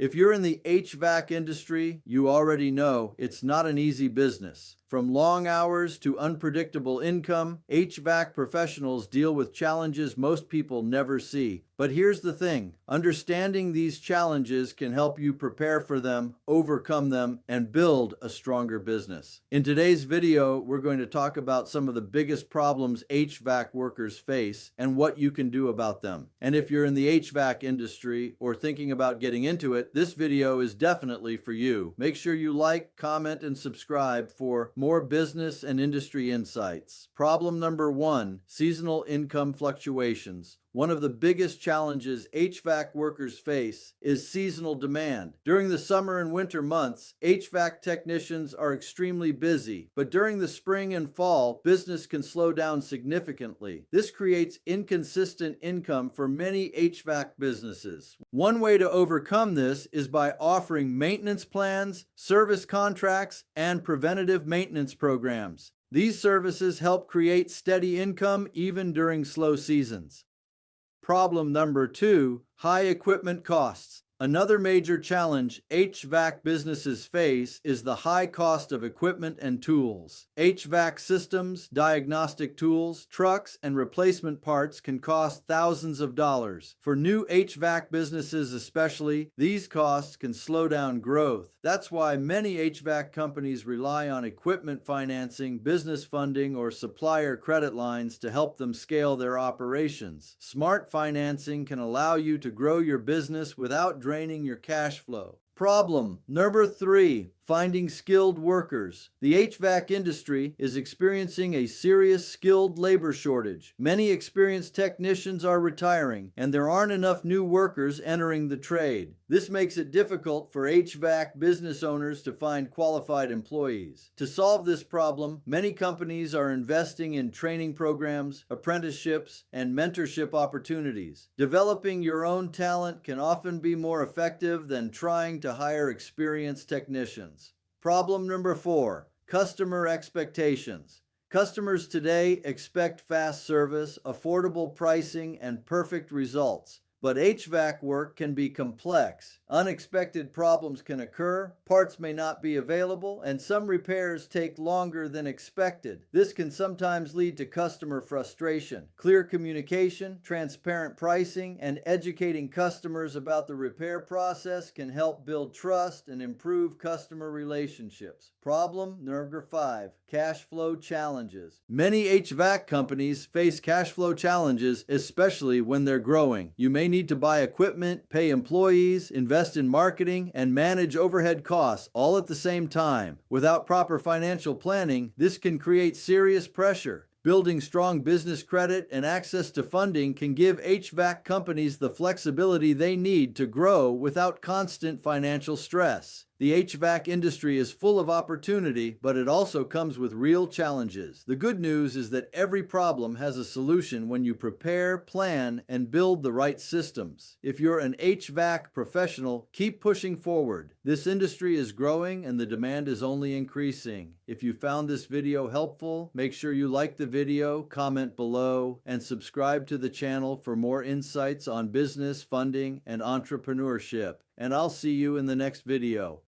If you're in the HVAC industry, you already know it's not an easy business. From long hours to unpredictable income, HVAC professionals deal with challenges most people never see. But here's the thing, understanding these challenges can help you prepare for them, overcome them, and build a stronger business. In today's video, we're going to talk about some of the biggest problems HVAC workers face and what you can do about them. And if you're in the HVAC industry or thinking about getting into it, this video is definitely for you. Make sure you like, comment, and subscribe for more business and industry insights. Problem number 1, seasonal income fluctuations. One of the biggest challenges HVAC workers face is seasonal demand. During the summer and winter months, HVAC technicians are extremely busy, but during the spring and fall, business can slow down significantly. This creates inconsistent income for many HVAC businesses. One way to overcome this is by offering maintenance plans, service contracts, and preventative maintenance programs. These services help create steady income even during slow seasons. Problem number 2, high equipment costs. Another major challenge HVAC businesses face is the high cost of equipment and tools. HVAC systems, diagnostic tools, trucks, and replacement parts can cost thousands of dollars. For new HVAC businesses especially, these costs can slow down growth. That's why many HVAC companies rely on equipment financing, business funding, or supplier credit lines to help them scale their operations. Smart financing can allow you to grow your business without draining your cash flow. Problem number 3, finding skilled workers. The HVAC industry is experiencing a serious skilled labor shortage. Many experienced technicians are retiring, and there aren't enough new workers entering the trade. This makes it difficult for HVAC business owners to find qualified employees. To solve this problem, many companies are investing in training programs, apprenticeships, and mentorship opportunities. Developing your own talent can often be more effective than trying to hire experienced technicians. Problem number 4, customer expectations. Customers today expect fast service, affordable pricing, and perfect results. But HVAC work can be complex. Unexpected problems can occur, parts may not be available, and some repairs take longer than expected. This can sometimes lead to customer frustration. Clear communication, transparent pricing, and educating customers about the repair process can help build trust and improve customer relationships. Problem number 5, cash flow challenges. Many HVAC companies face cash flow challenges, especially when they're growing. You may need to buy equipment, pay employees, invest in marketing, and manage overhead costs all at the same time. Without proper financial planning, this can create serious pressure. Building strong business credit and access to funding can give HVAC companies the flexibility they need to grow without constant financial stress. The HVAC industry is full of opportunity, but it also comes with real challenges. The good news is that every problem has a solution when you prepare, plan, and build the right systems. If you're an HVAC professional, keep pushing forward. This industry is growing and the demand is only increasing. If you found this video helpful, make sure you like the video, comment below, and subscribe to the channel for more insights on business, funding, and entrepreneurship. And I'll see you in the next video.